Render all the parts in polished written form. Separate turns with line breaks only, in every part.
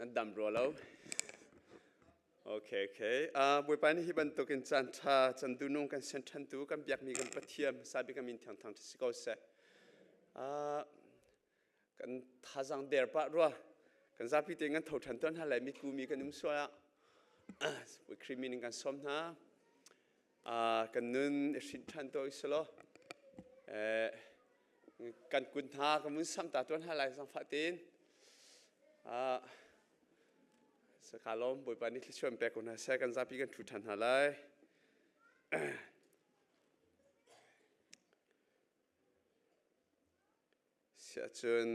นั่นดำรัวแล้วโอเคบุยปานี่ฮิบันตุกินจันทาจันดูนุ่งกันเซนทันตูกันเบียกมีกันปะเทียมซาบิกันมินทางที่สิกเอาเสกันท่าจังเดร์ปะรัวกันซาพิเตงันถอดทันต้นฮะเลยมีกูมีกันนุ่มสวยบุยครีมินกันสมนะกันนุ่นสินทันตัวอิสโลกันกุนทากันมุนสัมตาต้นฮะเลยสังฟัตินsekalom boy pani kisho mpe kuna second zapi kan tutan halai siachun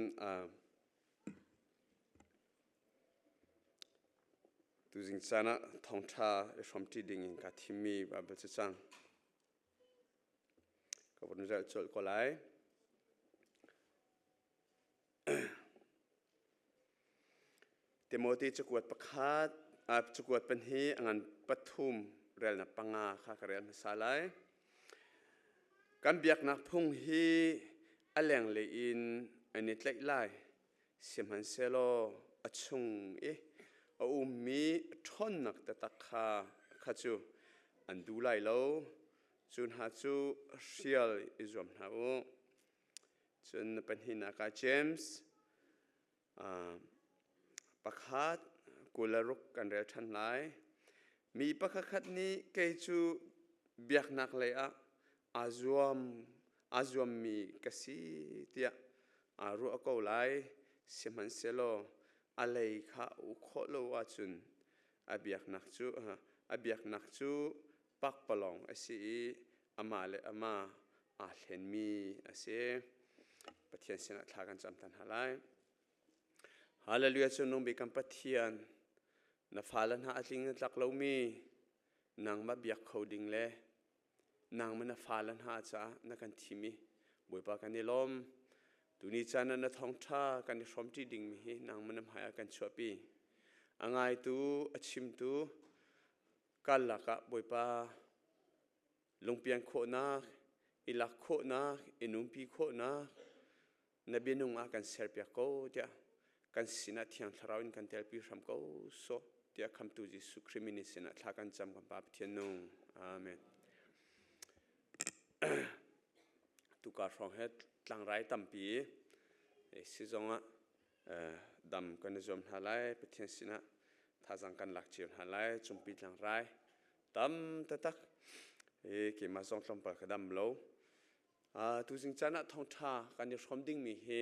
tu jing sana thongtha e shomti ding in ka thimi ba bachang ka bon ral chol ko lai Timothy cukuat pekat, cukuat penhi angan pathum rel na panga kha karel masalai. Kan biak nak phung hi aleng le in anit lai lai simhan selo achung a ummi thon nak ta takha khachu andu lai lo chun ha chu real izom na o chun penhi na ka James pakhat kularuk kan rel than lai mi pakhat ni ke chu biak nak le a azuam mi kasi tia aru ko lai siman selo alei kha u kho lo wa chun abiak nak chu pak palong asi ama le ama a hlen mi ase pathian sena thlagan cham tan halai Hallelujah chunung bikam pathian na falan ha atling tlak lo mi nang ma biak khoding le nang ma na falan ha cha na kan thimi boipa kan ni lom tuni chana na thongtha kan ni shomti ding mi hi nang ma na haya kan chopi angai tu achim tu kalaka boipa lungpian kho na ilak kho na inumpi kho na nabinung a kan serpia ko tia kan sina thiang tharawin kan telpi ram ko so tia kham tu Jesu krimini sina thakan cham kan pap thian no amen tu ka rong het tlang rai tampi si zonga dam kan zom halai pathian sina thajang kan lak chiu halai chumpi tlang rai tam tatak ke ma song tlom pa kadam lo tu jing chana thong tha kan ni shom ding mi he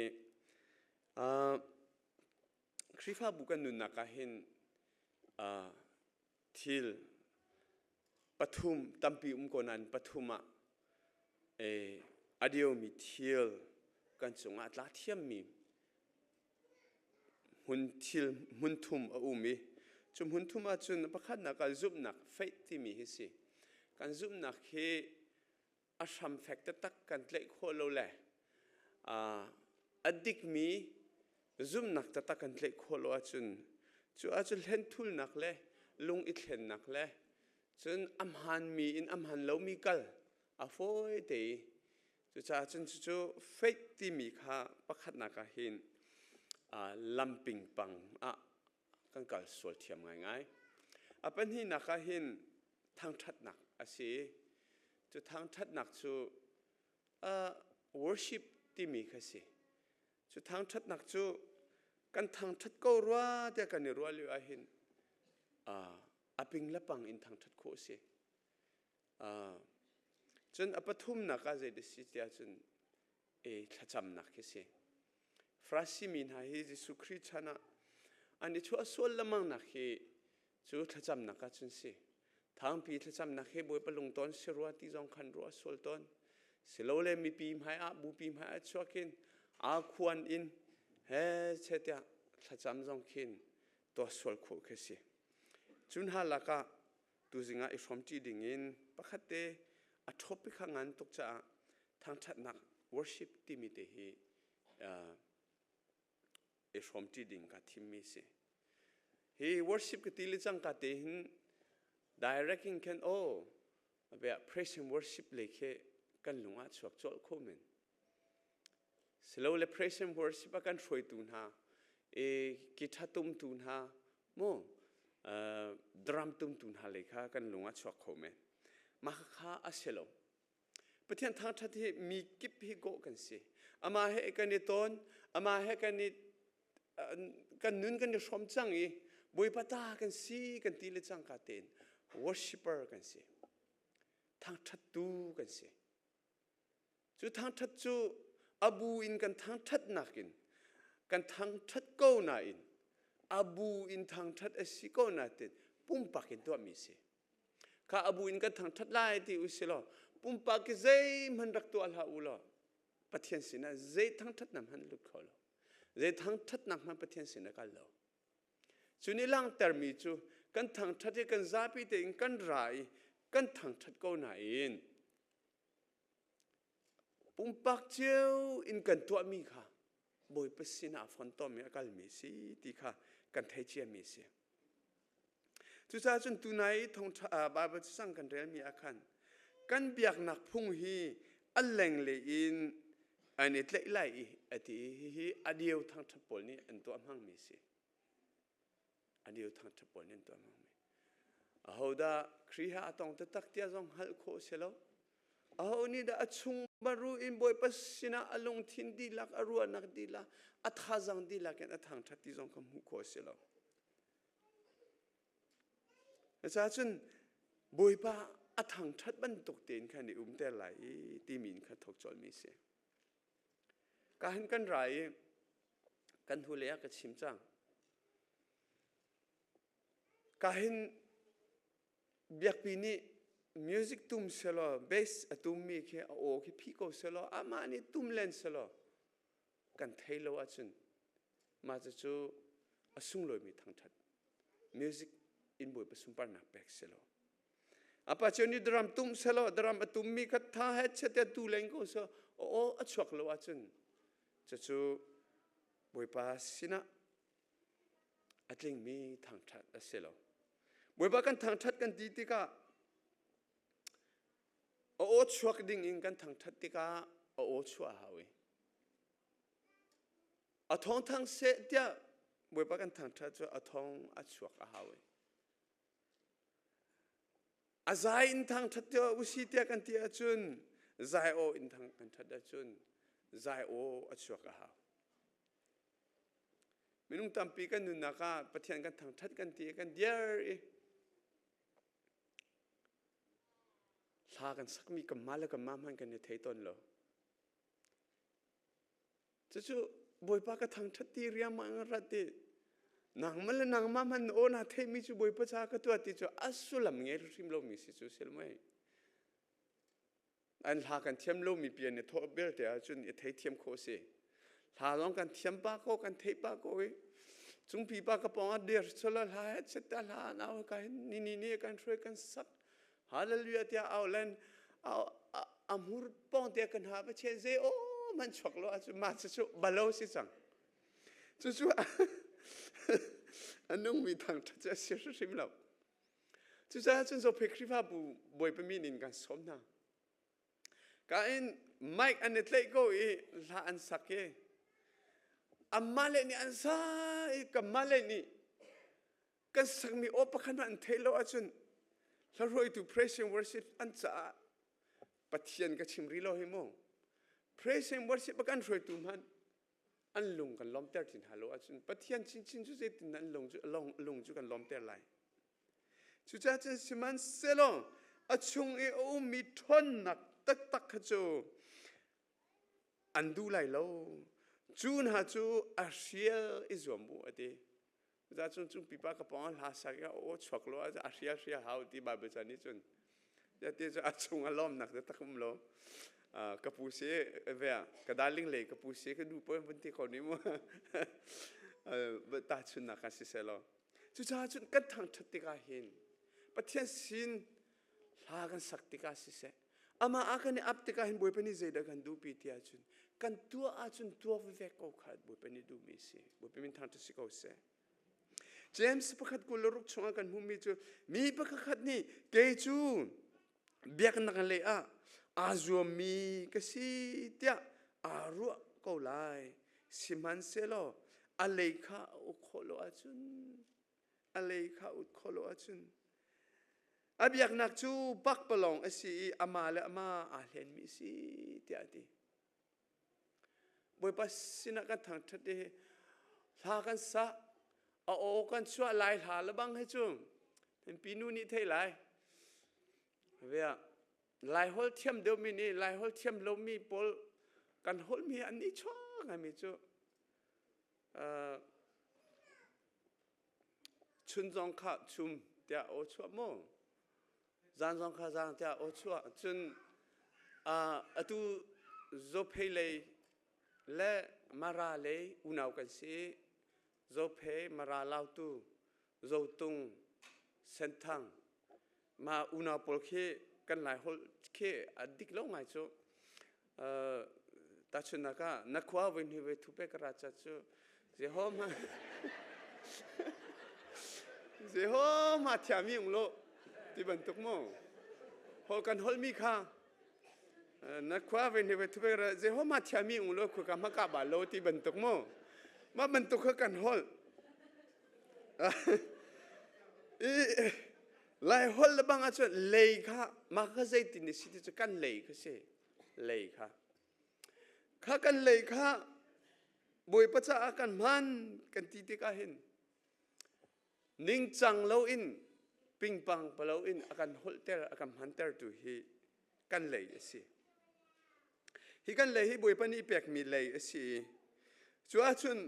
Krifa bukan nun nakahin til pathum tampi konan pathuma adio mi til kan chunga tla thiam mi hun thum a umi chum hun thuma chun pakhat na kal zup nak fait ti mi hi si kan zup nak he asham factor tak kan tlei kho lo le adik mi zum nak ta kan tlei kholo achun len thul nak le lung I thlen nak le chun amhan mi in amhan lo mi kal a foi te chu fake ti mi kha pakhat na ka hin lamping pang kan kal sol thiam ngai apan hi na ka hin thang that nak ase chu thang that nak chu worship ti mi kha se chu thang that nak chu kan thang that ko ruwa te kan ni ruwa liu a hin aping lapang in thang that ko se chun apathum na ka je de si tia chun thacham na ke se frasi min ha hi Jesu Christ chana ani chu asol lamang na he chu thacham na ka chun se thang pi thacham na he boi palung ton se ruwa ti jong khan ruwa sol ton silole mi pi mai a bu pi mai a chwakin a khuan in he chetia thacham jong khin to sol kho khesi chun halaka tu zinga I shomti dingin pakhate a topic hangan tok cha thang that nak worship ti mi te hi e shomti ding ka thimi se he worship ke tili chang ka te hin directing can about praise and worship lekhe kan lunga chuak chol kho men slowly praise and worship akan throi tun ha กิทัตุมตุนฮาโมดรัมตุมตุนฮาเลยค่ะกันลงอ่ะชวกโคเมมาค่าอาเซโลประเทศทางทัศน์มีกิบฮิโกกันสิอามาเฮกันนิตอนอามาเฮกันนิกันนุนกันนิชมจังอีบุยปตากันสิกันตีเลจังกาเตน worshipper กันสิทางทัศน์ดูกันสิจู่ทางทัศน์จู่อาบูอินกันทางทัศน์นักินกันทางทัศน์ก็น่าอินอาบูอินทางทัศน์เอสิก็น่าเตนปุ่มปักอินตัวมีสิข้าอาบูอินกันทางทัศน์ไล่ที่อุสิโลปุ่มปักเจมันรักตัวละอุลปะเทียนสินะเจทางทัศน์นำหันลุกเขาลเจทางทัศน์นำหันปะเทียนสินะกันลจู่นี่ลังเตอร์มีจู่กันทางทัศน์กันซาปิเตงกันไรกันทางทัศน์ก็น่าอินปุ่มปักเจ้าอินกันตัวมีค่ะบ่อยเปสินาฟอนตอมกัลมีสิที่ค่ะกันเทเจียมีสิทุกท่านจนตุนัยทงบาบสังกันเรียนมีอาการกันเบียกหนักพุ่งฮีอัลเลงเลอินอันนี้เล็กไล่อดีฮีอดียวทางทับปนนี่อันตัวมั่งมีสิอดียวทางทับปนนี่ตัวมั่งมีเอาดาครีฮาตองตะตักเตียจงฮัลโคเสลเอานี่ดาชุงบารูอินบ่อยเปสินาอลงทินดีลักอรัวนักดีลักอัฐาจังดีลักกันอัฐางทัดที่จงคำหุโคเสลอาจารย์บ่อยป้าอัฐางทัดบรรทุกเตียนแค่นี้แต่ไหลตีมินขัดทกจอลมีเสียการเห็นกันไรกันทุเลียกับชิมจังการเห็นเบียกปีนี้มิวสิกตุ้มเสลอเบสตุ้มมีแค่โอ้แค่พี่ก็เสลออามานี่ตุ้มเล่นเสลอกันเทโลอาจุนมาจะจูอสุงลอยมีทางทัดมิวสิกอินบุยประสุมปานักแบกเสลออาปัจจุบันนี้ดรัมตุ้มเสลอดรัมตุ้มมีคัดท่าเฮดเชตตูเลงก็เสลอโอ้อชวกโลอาจุนจะจูบุยปาสินะอัดลิงมีทางทัดเสลอบุยปากันทางทัดกันดีติกาโอ้ชวกดิ่งอิงกันทางทัดติกาโอ้ชัวหาวิอาทองทางเสียเดียบวยปากันทางทัดจะอาทองอาชวกหาวิอาใจอินทางทัดเดียอุสิเดียกันที่อาจุนใจโออินทางกันทัดอาจุนใจโออาชวกหาไม่นุ่งตามปีกันนุนักปะเทียนกันทางทัดกันที่กันเดียร์ลากันสักมีกับมาแล้วกับมามันกันในเทตนเหรอจู่ๆบอยปากระทางทัดตีเรียมังรัดดินางมันและนางมามันโอนาเทมิจู่บอยปะจากระตัวติจู่อัศลำเงี้ยริมโลมีสิจู่เสลไม่อันลากันเทียมโลมีเปลี่ยนเนี่ยทอเบลแต่จุนเทเทียมโคเซลาลองกันเทียมปากโกกันเทปากโกจุงปีปากกระป๋องเดียร์ชลลาเช็ดตาลาเอากันนี่กันช่วยกันสักฮาเลลูยาเดียเอาเล่นเอาอามูรปองเดียกันหาไปเชเซโอมันชกโลอาจุมาจู่บาโลสิจังจู่อันนู้นมีทางทัศน์เสียชิมเราจู่จนเราเพคริฟาบุบอยไปมีนินกันสมนะการไมค์อันนี้เล็กก็อีลาอันสักเกอามาเลนี่อันซ่ากับมาเลนี่กันสักมีโอปะขันอันเทโลอาจุนแล้วรอยตัว praise and worship อันจ้าปะเทียนกับชิมรีโลหิโม praise and worship กันรอยตัวมันอันลงกันล้อมเตอร์จินฮัลโหลอาจุนปะเทียนชินจุดเด็ดนั้นลงจุกันล้อมเตอร์ไลจุดจ้าจันสิมันเซลล์อาชุงเอโอมีทนนักตักขจูอันดูไลโลจูนหาจูอาเซียอิจวมบัวเดจ้าจุนปีปากระป๋องลาสักยาโอ้ชกโลอาเซียหาวที่บาเบจานิจุนยาเตจะอาชุงอารมณ์นักตักมุมโลกับผู้เสียเวียกระดาลิงเล่กับผู้เสียก็ดูเปิดวันที่คนนี้มั้งตาชุนนักสิเซลจุจ้าจุนกันทางทัติกาเห็นประเทศสินลากันสักติกาสิเซอามาอากันนี่อับติกาเห็นบุยเป็นนิเซดกันดูปีที่อาจุนกันตัวอาจุนตัววิเวกเอาขาดบุยเป็นนิดูมีสิบุยเป็นทางทัศน์เขาเซเจมส์ประคัดกุลรุกชงกันมุมมีจูมีประคัดนี่เกจูเบียกันนักเลยอาจวมีกษีเดียอารัวก็ไล่สิมันเซโล alei kha u kholo achun alei kha u kholo achun abiak nak chu bak palong asi ama le ama a hlen mi si tiati boi pasina kan thang thate tha kan sa a o kan chua lai tha la bang he chung en pinu ni thei lai vea lai hol thiam deu mi ni lai hol thiam lo mi pol kan hol mi an ni cho nga mi chu chun jong kha chum tia o chua mo zan jong kha zang tia o chua chun atu zo phei lei le mara le unau kan si zo phei mara lau tu zo tung sen thang ma unau pol khe kan lai hol khe adik lo ngai chu ta chun naka na khwa wen hi we thu pe kara cha chu je ho ma je ho ma thia mi ung lo ti ban tuk mo ho kan hol mi kha na khwa wen hi we thu pe kara je ho ma thia mi ung lo khu ka ma ka ba lo ti ban tuk mo ma ban tuk kan hol lai hol la bang a chu lei kha ma kha zai tin ni si chu kan lei kha se lei kha kha kan lei kha boi pacha kan man kan ti ti ka hin ning chang lo in ping pang palo in akan holter akan hunter tu hi kan lei asi hi kan lei hi boi pani pek mi lei asi chua chun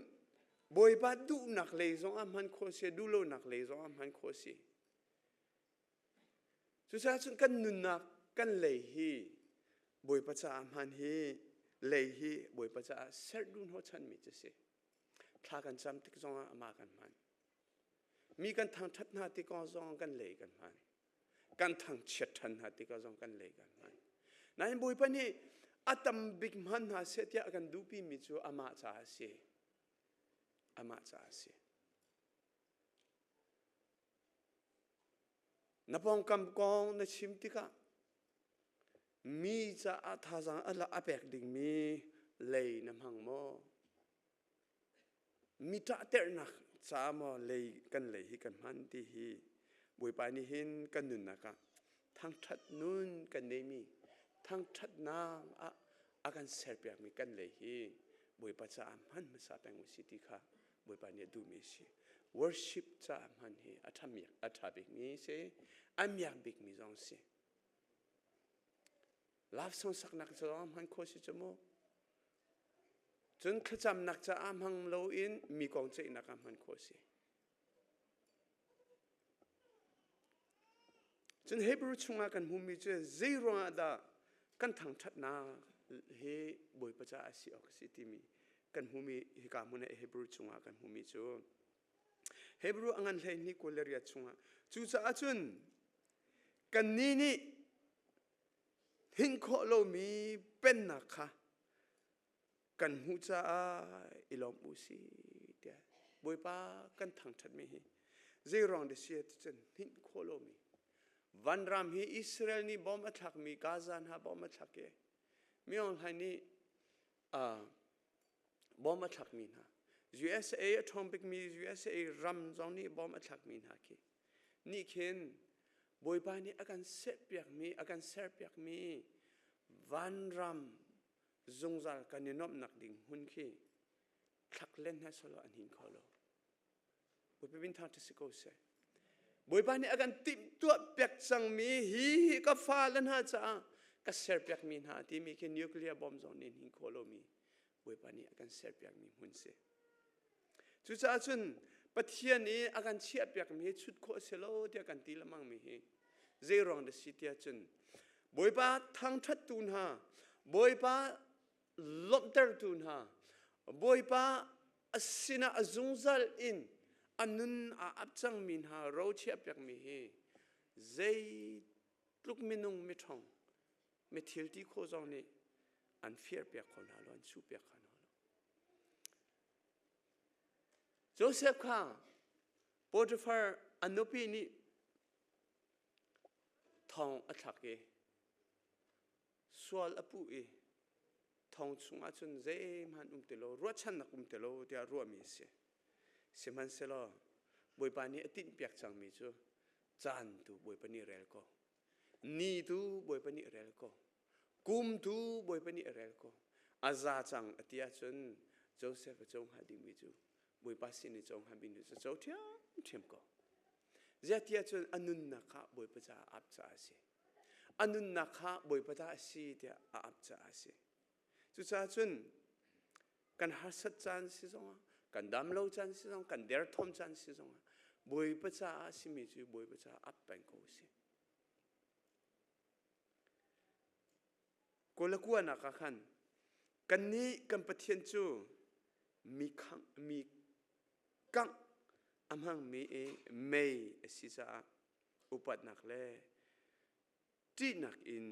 boi pa du nak lei zong am han kho se du lo nak lei zong am han kho si chu cha chun kan nun nak kan lei hi boi pacha am han hi lei hi boi pacha ser dun ho chan mi che se thla kan cham tik zong ama kan man mi kan thang that na ti ko zong kan lei kan man kan thang chet than ha ti ko zong kan lei kan man nai boi pa ni atam big man ha se tia kan du pi mi chu ama cha se napong kam kong na chim ti ka mi cha a tha jang ala apek ding mi lei nam hang mo mi ta ter na cha mo lei kan lei hi kan man ti hi boi pa ni hin kan nun na ka thang that nun kan nei mi thang that na a kan ser pyak mi kan lei hi boi pa cha man ma sa pang si ti kha boi pa ni du mi si worship cha man hi athabik mi se amyak bik mi jong si love song sak nak cha man kho si chmo chun khacham nak cha am hang lo in mi kong che nak am han kho si chun hebrew chunga kan humi che zero da kan thang that na he boi pa cha asi ok si ti mi kan humi hi ka mun hebrew chunga kan humi chu hebrew angan hlei ni koleria chunga chu cha achun kan ni hin kho lo mi pen na kha kan hu cha ilom u si tia boi pa kan thang that mi hi zerong de siat chen hin kho lo mi van ram hi israel ni bom athak mi gazan ha bom athak ke mi on hai ni bom athak mi na USA atomic mi USA ram zong ni bom athak mi na ki ni khen boi pa ni akan set piak mi van ram zungzal kan ni nom nak ding hun ki thak len ha solo an hin kholo boi pe bin tha te se ko se boi pa ni akan tim tua piak sang mi hi ka fa lan ha cha ka ser piak mi na ti mi ke nuclear bomb zone ni hin kholo mi boi pa ni akan ser piak mi hun se chu cha chun pathian ni akan chia piak mi chut kho selo dia kan ti lamang mi hi zerong de sitia chun boi pa thang that tun ha boi pa lobter tun ha boi pa asina azungzal in anun a apchang min ha ro chia piak mi hi zai tluk minung mi thong mi thil ti kho zong ni an fear piak khon ha lo an chu piak khan Joseph kha Potiphar anupi ni thong athak e swal apu e thong chunga chun ze man telo ro chan na kum telo tia ro mi se เสมันเสลอบวยปานี้ตินเปียกจังมีจูจานตูบวยปานี้เรลก็นีตูบวยปานี้เรลก็กุมตูบวยปานี้เรลก็อาซาจังอติยาจนโจเซฟจงหาดิมีจูบวยปาสินจงหาบินจูเจ้าเทียมเทียมก็เจ้าเทียจนอนุนนักบวยปะจ้าอับจ้าสิอนุนนักบวยปะจ้าสิเดียอับจ้าสิจุจ้าจนกันหัสจันสิจงกันดำโลจันสิจงกันเดร์ทอมจันสิจงบวยปะจ้าสิมีจูบวยปะจ้าอับเป็นกูสิกูละกัวนักขันกันนี้กันปะเทียนจูมีขังมีกังอามังมีไม่สิจ้าอุปัตนักเล่ที่นักอิน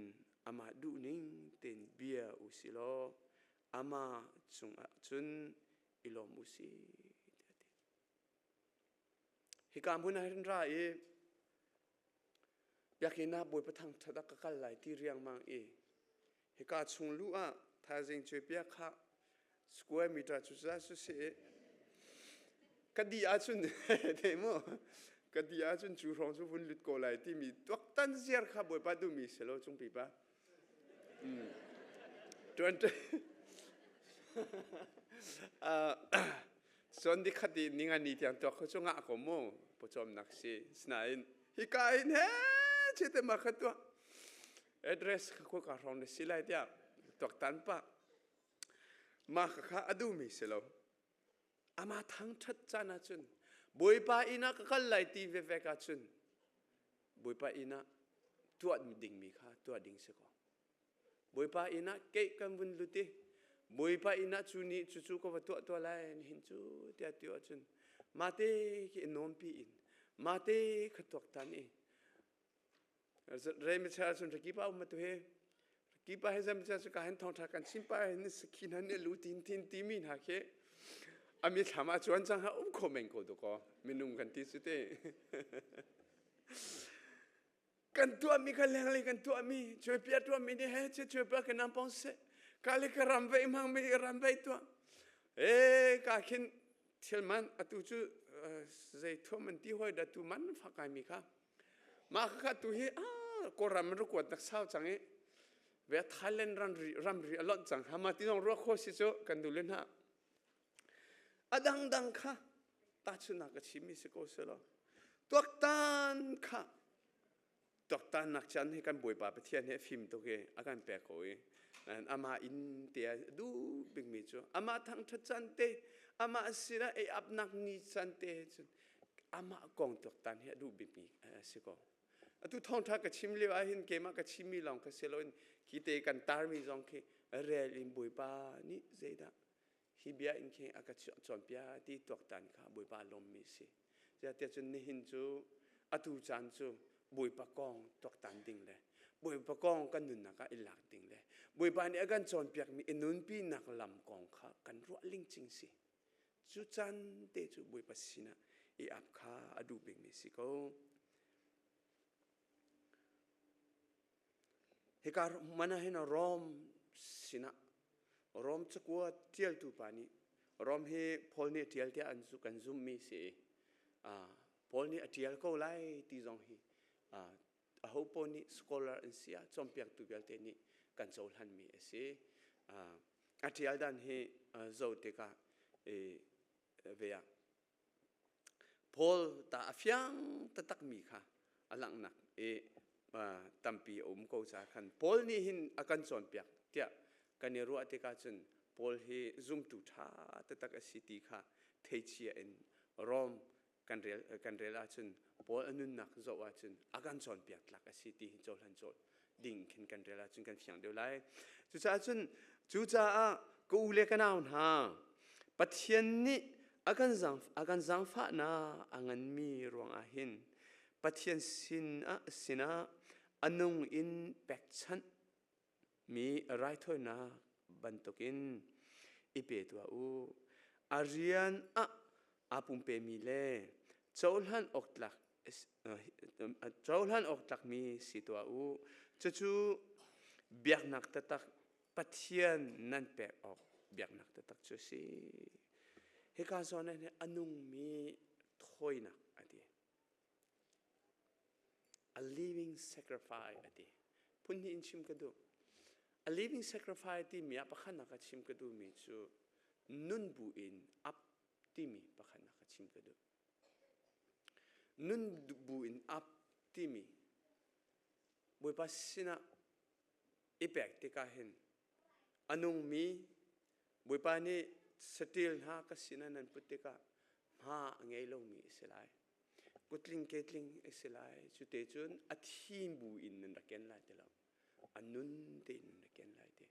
อามาดูนิ่งเต็นเบียอุสิโลอามาจงจุนอิโลมุสีฮิกามุนาฮินราอยากเห็นหน้าบวยประทังทัดกกัลไหลที่เรียงมังฮิกาชงลู่ถ้าจิงช่วยเปียค่ะสกวยมีตราจุดจ้าสุเสคดีอาจุนเดโมคดีอาจุนจูรองจูฟุนลุดโกไลที่มีตัวตันเสียร์ขับบวยปัดดูมีเสลจงปีปะจวนส่วนที่คดีนิงานีที่อันตัวเขาจงอาคมโมผู้ชมนักสิสนายฮิกายเน่เจตมาขัดตัวaddress เขาการรองในสิไลที่ตัวตันปะมาข้าอดูมีเสลอามาทั้งทัดจานาจุนบวยปาอินักกัลไลตีเวเวกัจุนบวยปาอินักตัวดิ่งมีข้าตัวดิ่งเสกบวยปาอินักเกะกันบุญลุติบวยปาอินักจุนีจู่ๆก็ว่าตัวไลน์หินจูเดียตัวจุนมาเตกินนมปีอินมาเตขัดตัวตันเริ่มจะจุนตะกี้ป้าอุมาตัวเฮกี้ป้าให้จำจะสุการเห็นทองทักันชิมป้าเห็นสกินหันเนี่ยรู้ทินตีมินหาเคอามีถามอาจวนจังฮะคอมเมนต์ก็ตัวก็ไม่นุ่มกันที่สุดกันตัวมีกันแรงเลยกันตัวมีช่วยเปียตัวมีเนี่ยช่วยเปียกันน้ำปองเสกาลิกรำไปมั่งไม่รำไปตัวกาขินเที่ยวมันอตุจูใจทั่วมันที่ห้อยดัตุมันฟักไอมีค่ะมาค่ะตัวเฮก็รำมันรู้กว่านักสาวจังเวทไทยแลนด์รำรีอลอดจังหามาที่น้องรัวโคสิโจกันดูเล่นฮะดังค่ะตาชุนักชิมิสโกเสลตัวตันค่ะตัวตันนักจันให้กันบวยปาไปเทียนให้ฟิล์มตัวเองอาการแปลกโอยอามาอินเตียดูบิงมิจูอามาทั้งทัดจันเตอามาสิระอับนักนิจันเตจุอามากองตัวตันให้ดูบิงมิสิโกตุท้องทักกับชิมเลี้ยวหินเกมากับชิมิลองกับเซลล์คิดเอกันตาร์มิจงคีเรียลินบวยปานี่เจด้าฮิบิอาอินเคอากาศจอมพิอาที่ตัวตันค่ะบวยปาลมมิสิจะเทียนนี่หินจูอตุจันจูบวยปากองตัวตันดิ่งเลยบวยปากองกันนุนนักอิลักดิ่งเลยบวยปานี่อาการจอมพิอามีนุนปีนักลำกองค่ะกันรัวลิงจริงสิจูจันเตจูบวยปาสินะอับค่ะอดูบิงมิสิก็เฮการมันให้นรอมสินะรอมจะกว่าเที่ยวตุปานีรอมให้พอลเนี่ยเที่ยวที่อันสุกันซุมมีเสียพอลเนี่ยเที่ยวก็ไล่ตีจงฮีฮอปนี่สกอลาร์อินเซียจอมเปียกตุเบลเทนี่กันโจลหันมีเสียเที่ยวดันให้โจเตกาเวียพอลตาฟิยังตะตักมีค่ะอลังนักตัมปีก็จะขันพอลนี่หินอาการจอมเปียกเที่ยกันเนี่ยรู้ว่าที่การจนพอลให้ซุ่มตุท่าแต่ตักสิติค่ะเทียชีอินรอมกันเรลาจนพอลนุนนักโจว่าจนอาการจอมเปียกหลักสิติโจลันโจดิ่งขึ้นกันเรลาจนกันเพียงเดียวไล่จุจ้าจนจุจ้าก็อุเลกันเอาหน้าปัจจัยนี้อาการจังฟ้านะอังันมีรวงอาหินปัจจัยสินะอันนุ่งอินเป็กชันมีอะไรทั่วนะบันทุกินอีเปตัวอาเรียนอาปุ่มเปมีเล่เจ้าหันออกหลักมีสิตัวจู่เบียกนักตะตักปัจจัยนั้นเปออกเบียกนักตะตักจู่สิเฮ กาซอนเนี่ยอนุงมีถอยนักอดี a living sacrifice อดีพุ่นหินชิมกระดู a living sacrifice ที่มีปะขันนักชิมกระดูมีจูนุนบุอินอัพที่มีปะขันนักชิมกระดูนุนบุอินอัพที่มีบุยปัสสินะอีเปกที่กาเห็นอนุงมีบุยปานี่สติลหากสินะนันพุทธิกามาไงลงมีสิไลกุตลิงเกตลิงสิไลจุดเตจุนอธิมบุอินนันรักเกนไลเดลอนุนเตนนักเกนไลเด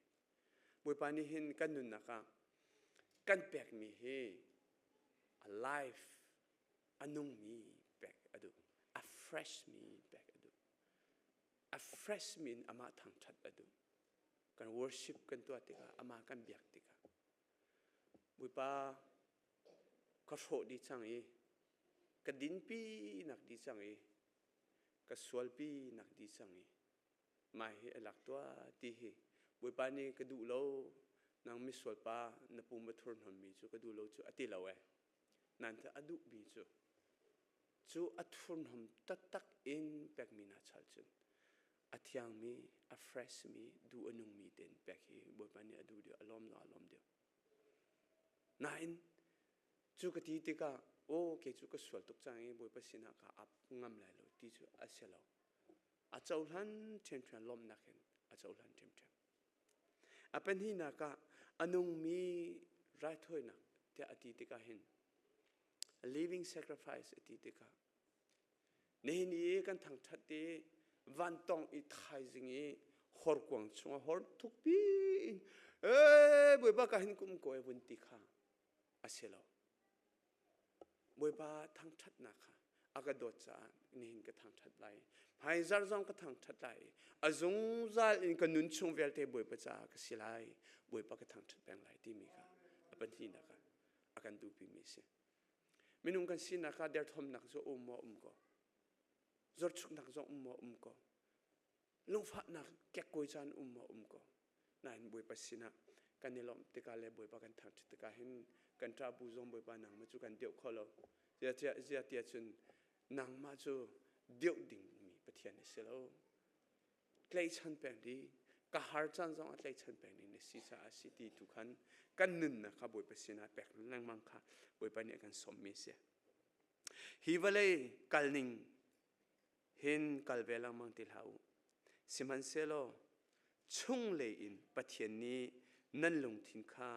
บุยปานี่เห็นกันนุนนักกันเปกมีเฮ alive อนุงมีเปกอดู a fresh มีเปกอดู a fresh มีอามาทางชัดอดูกัน worship กันตัวติกาอามากันเบียกติกาบุยปาก็โชดีจังเอกระดินปีนักดีจังกระสวลปีนักดีจังมาเฮหลักตัวตีเฮบุยปานี่กระดูโลนางมิสวลปานปูมาทุนหอมมีจูกระดูโลจูอติลาเวนั่นจะอดุมีจูอัดทุนหอมตักอินแปกมีนาชัลจุนอัดยังมี a fresh มีดูอนุงมีเด่นแปกเฮบุยปานี่อดูเดียวอารมณ์เดียวนั่นจูกตีติกาโอ้เกจูก็สวลตุกจังบุยปัสสินะกาอับงำเลยเลยที่จูอาเซลอาเจ้าหลันเทมลมนักเห็นอาเจ้าหลันเทมอาเป็นที่นักอนุมีไรถ้วยนักแต่อดีตกาเห็น living sacrifice อดีตกานี่กันทางชัดดีวันต้องอีไทยสิ่งนี้ฮอร์กวางชงฮอร์ทุกปีบุยปากาเห็นกุมก้อยวันติค่ะอาเซลบุยปาทางชัดนักค่ะอากาศจานนี่เห็นกันทางชัดไหลภายจารจงกันทางชัดไหลอาจงจาอินกันนุนชงเวลเตบุยปจากสิไลบุยปากทางชัดแปลงไหลที่มีค่ะเป็นที่นักอาการดูปีมีเสียไม่นุ่งกันสินักเดือดทมนักจะก็จดชุกนักจะก็ลุงฟ้านักแก่กุยจานก็นั่นบุยปสินะกันนี่ล้อมติกาเลบุยปากันทางชัดติกาเห็นกันตราบูจงบุยปานังมาจูกันเดียวขอเราเจียจนนางมาจูเดียวดิ่งมีปะเทียนเสลาใกล้ชันแปลงดีกะหาจันจงใกล้ชันแปลงนี้ในสิสาสิตีทุกขันกันนึนนะครับบุยปสินะแปลงนั่งมังค่ะบุยปานี่กันสมมีเสียฮิวเลยกัลนิงเห็นกัลเวลังมังติลาสิมันเสลาชุ่งเลยอินปะเทียนนี้นั่นลงทิ้งข้า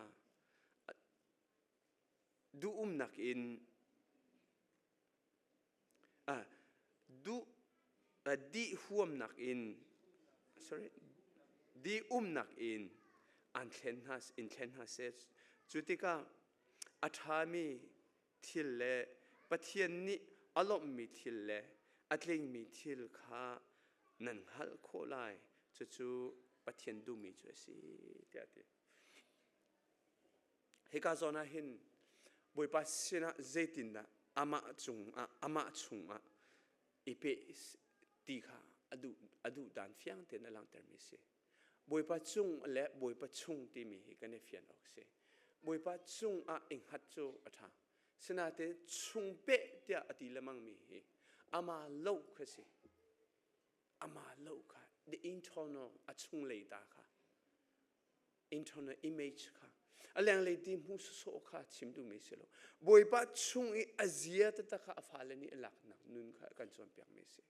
ดูนักอินดีห่วมนักอิน sorry ดีนักอินอันเทนฮัสจุดที่ก้าอัฐามีทิลเล่ปะเทียนนี้อารมณ์มีทิลเล่อัตลิงมีทิลข้านั่นฮัลโคไลจู่ปะเทียนดูมีจุดสิเดียดเฮกาโซนาหินบุยปัสสินะเจตินนะอามาจุงอีเปตีขาอดูดานเฟียงเตนลังเตอร์มิเซบุยปัสจุงและบุยปัสจุงที่มีกันในเฟียนออกเซบุยปัสจุงอิงฮัตโจอัฐาสนาเตจุงเปะเดียอดีละมังมีอามาโลกค่ะสิอามาโลกค่ะ the internal จุงเลยตาค่ะ internal image ค่ะอะไรเลยที่มุสโซค่ะชิมดูไม่เสียหรอกบุยปัดช่วงอีอาเซียตตะค่ะฟ้าเลนี่หลักนักนุนค่ะกันส่วนเปียกไม่เสีย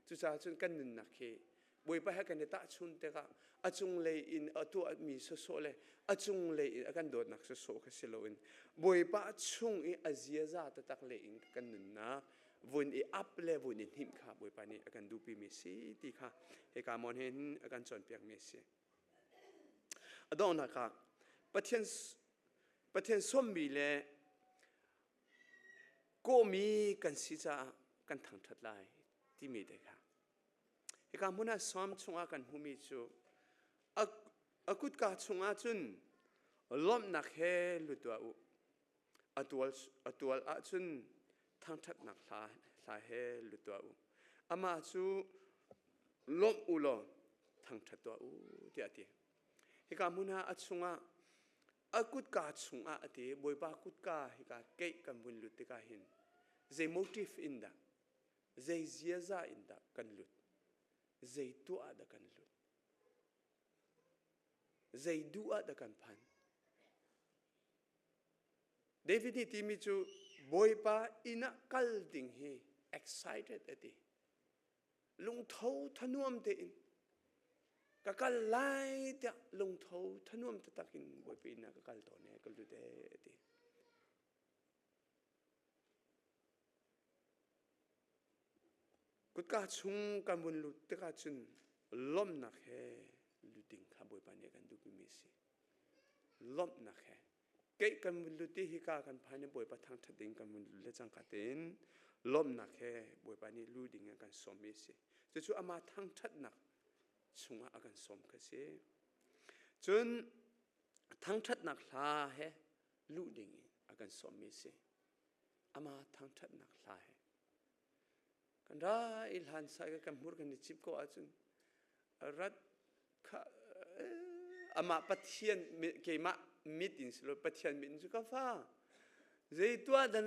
จุดจ้าจนกันนุนนักเหบุยปัดให้กันเนต้าชุนเตะอาจงเลยอินตัวมีโซโซเลยอาจงเลยอินกันโดดนักโซโซค่ะเสียแล้วอินบุยปัดช่วงอีอาเซียจ้าตตะเลยอินกันนุนนะวันอีอัพเลยวันอีหิมค่ะบุยปัดนี่กันดูปีไม่เสียที่ค่ะเหตุการณ์มองเห็นกันส่วนเปียกไม่เสียอดองนะคะประเทศส้มมีเลยก็มีกันสิจ้ากันทางทัดลายที่มีเด็กค่ะเหตุการณ์มุนาซ้อมชงอากันหูมีจูอากุดกาชงอาจุนล้มนักเฮลุตัวตัวอาจุนทางทัดนักลาเฮลุตัวอามาจูล้มอุโลทางทัดตัวเดียดเหตุการณ์มุนาอาชงอา akut ka chunga ati boipa kut ka hi ka ke kan bun lut te ka hin ze motive in da ze ziaza in da kan lut ze tu a da kan lut ze du a da kan phan David ni ti mi chu boipa ina kal ding hi excited ati lung thau thanuam te in kakal lai te lung thau thanuam te takin boipa ina kakal to ne kal du te ati kut ka chung kan bun lut te ka chun lom nak he luting kha boipa ne kan du pi mi si lom nak he ke kan bun lut ti hi ka kan phane boipa thang thading kan bun lut le chang ka ten lom nak he boipa ni lu ding kan som mi si chu chu ama thang that nak chunga akan som ka si chun thang that nak hla he lu ding akan som mi si ama thang that nak hla he kan ra ilhan sai ka mur kan chip ko achun rat kha ama pathian ke ma meeting slo pathian min chu ka fa zei tua dan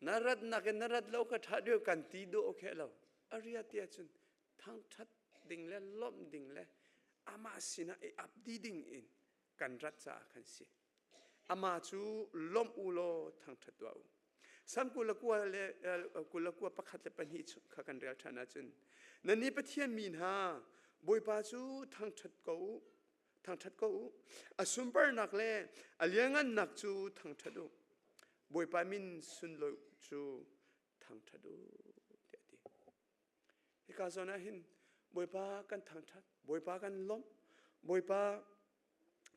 narat na ke narat lo ka tha dio kan ti do khe lo aria ti achun thang that ding le lom ding le ama sina e abdi ding in kan rat cha khan si ama chu lom u lo thang that wa sam kulakua le kulakua pakhat le pani kha kan real thana chun nani pathian min ha boipa chu thang that ko asumper nak le aliangan nak chu thang thadu boipa min sun lo chu thang thadu te ti ika zona hin boipa kan thang that boipa kan lom boipa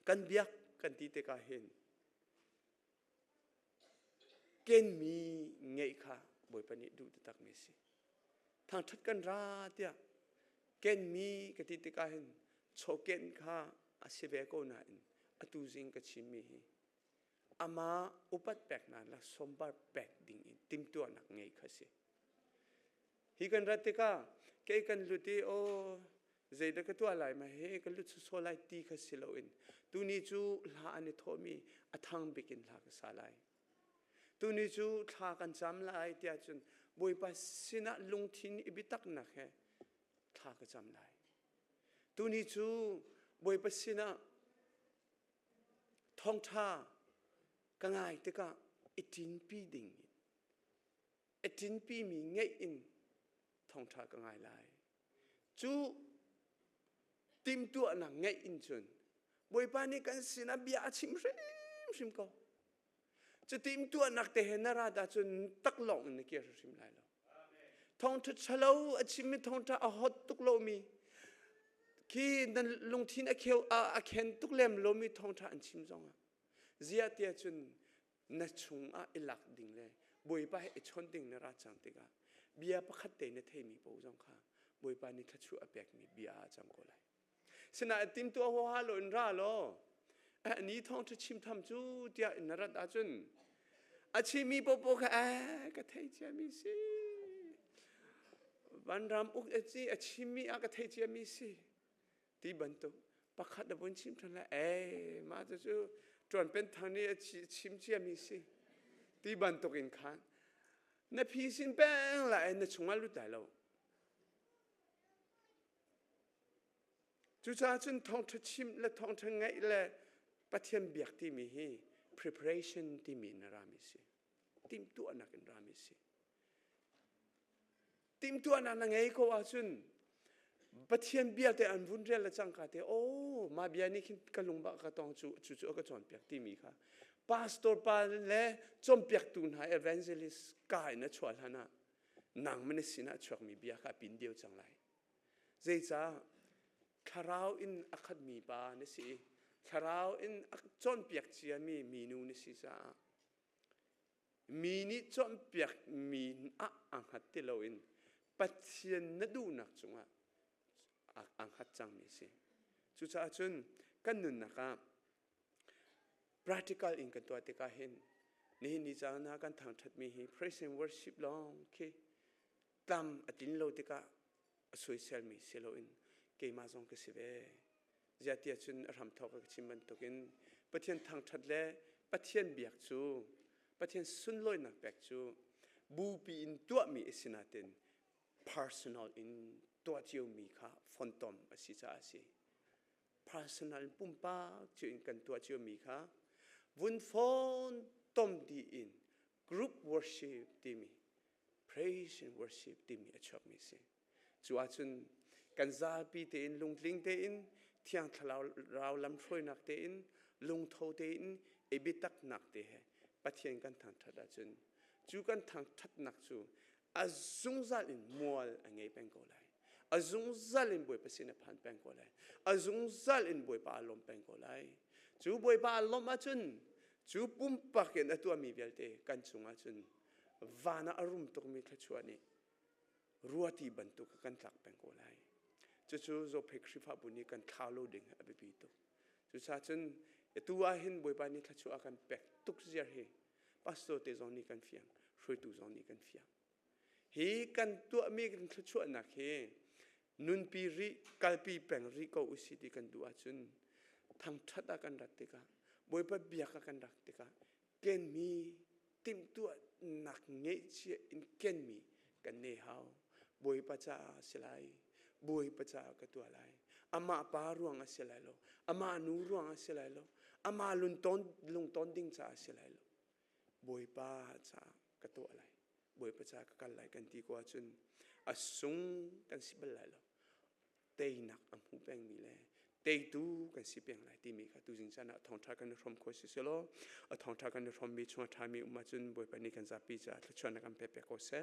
kan biak kan ti te ka hin ken mi ngei kha boipa ni du te tak mi si thang that kan ra tia ken mi ka ti te ka hin choken kha asibe ko na in atu jing ka chimi hi ama upat pek na la sombar pek ding in tim tu anak ngei kha si hi kan rat ka ke kan luti o zeida ka tu alai ma he kan lut so lai ti kha silo in tu ni chu la ani thomi athang bikin la ka salai tu ni chu tha kan cham lai tia chun boipa sina lungthin ibitak na khe tha ka cham lai tu ni chu boipa sina thong tha ka ngai te ka itin pi ding itin pi mi ngei in thong tha ka ngai lai chu tim tu na ngei in chun boipa ni kan sina bia chim rim koจะทีมตัวนักเตะนาราดาจนตักหลงในเกี่ยวกับสิ่งไรแล้วทองทุชะเลาอาชิมิทองทุอาหดตุกโลมีขี้นั่นลงทิ้งอาเขียวอาเข็นตุกเล่มโลมีทองทุอันชิมจงอ่ะเสียเตียจนนัชงอ่ะอิลักดิ่งเลยบวยไปไอชนดิ่งนาราจังติกาเบียประคัตเตในเทมีปูจงค่ะบวยไปนี่ทัชชูอาเปกมีเบียจังก็เลยสนาทีมตัวหัวฮัลโหลนราโลอันนี้ท้องจะชิมทำจูเดียนรัดอาจุนอาชิมีปปค่ะก็เทเจียมีสิวันรำอุกจีอาชิมีก็เทเจียมีสิที่บรรทุกปักขัดบนชิมทันละมาจะจูจวนเป็นทางนี้ชิมเจียมีสิที่บรรทุกอินขันในพีสินแป้งละในชงมาลุดได้แล้วจูจ้าจุนท้องจะชิมและท้องจะไงและปัจจัยเบียกที่มีให้ preparation ที่มีนรามิสิทีมตัวนักนรามิสิทีมตัวนักไงก็ว่าจุนปัจจัยเบียกแต่อันวุ่นเรื่องละจังกาเตโอ้มาเบียนี่คิดกลุงบักกระตองจู่ก็จอนเบียกที่มีค่ะ pastor ปาเล่จอมเบียกตุนหา evangelist กายนะชวนฮานะนางมันสินะชวกมีเบียกค่ะปินเดียวจังไรเจ้าจ้าคาราวอินอัคดมีปาเนี่ยสิคราวอินจอนเปียกเจียมีนูนิสิจ้ามีนี่จอนเปียกมีอังหัดที่เราอินปัจเจียนนดูนักจงอังหัดจังมีสิจุดจ้าจุนกันนุนนะครับ practical อินกันตัวที่กาเห็นนี่จ้านะกันทางทัดมี praise and worship ลองคีตามอตินเราที่กาสวยเซลมีเซลอินเกี่ยมาจงกสิเว giờ tia chun ram thọ cái chim mình tục in bắt thiên thang thật lẽ bắt thiên biếc chú bắt thiên sun lôi nạc bẹc chú bu pi in tua mi sinatin personal in tua chiu mi kha phone tom asi cha asi personal pumpa chu in kan tua chiu mi kha vun phone tom di in group worship di mi praise and worship di mi achok mi se chu achun kan za pi te in lungling te in thiang thalau rau lam throi nak te in lung tho te in ebitak nak te he pathian kan thang thada chun chu kan thang that nak chu azung zal in mual angai peng ko lai azung zal in boi pasina phan peng ko lai azung zal in boi pa lom peng ko lai chu boi pa lom a chun chu pum paken atu mi belte kan chunga chun vana arum tok mi thachuani ruati bantu kan tlak peng ko lai chu chu zo phekrifa buni kan thalo ding abi pi to chu cha chun etua hin boi pa ni thachu akan pek tuk zer he pastor te zong ni kan fiang hroi tu zong ni kan fiang hi kan tu mi kan thachu na he nun pi ri kalpi peng ri ko usi ti kan du achun thang thata kan rat te ka boi pa biak kan rak te ka ken mi tim tu nak nge chi in ken mi kan ne hao boi pa cha silai boi pa cha ka tu alai ama pa ruang asilai lo ama nu ruang asilai lo ama lung ton ding cha asilai lo boi pa cha ka tu alai boi pa cha ka kal lai kan ti ko chun asung kan sibal lai lo tei nak am hu peng mi le tei tu kan si peng lai ti mi kha tu jing sana thong tha kan rom ko si selo a thong tha kan rom mi chwa tha mi ma chun boi pa ni kan za pi cha thchon kan pe pe ko se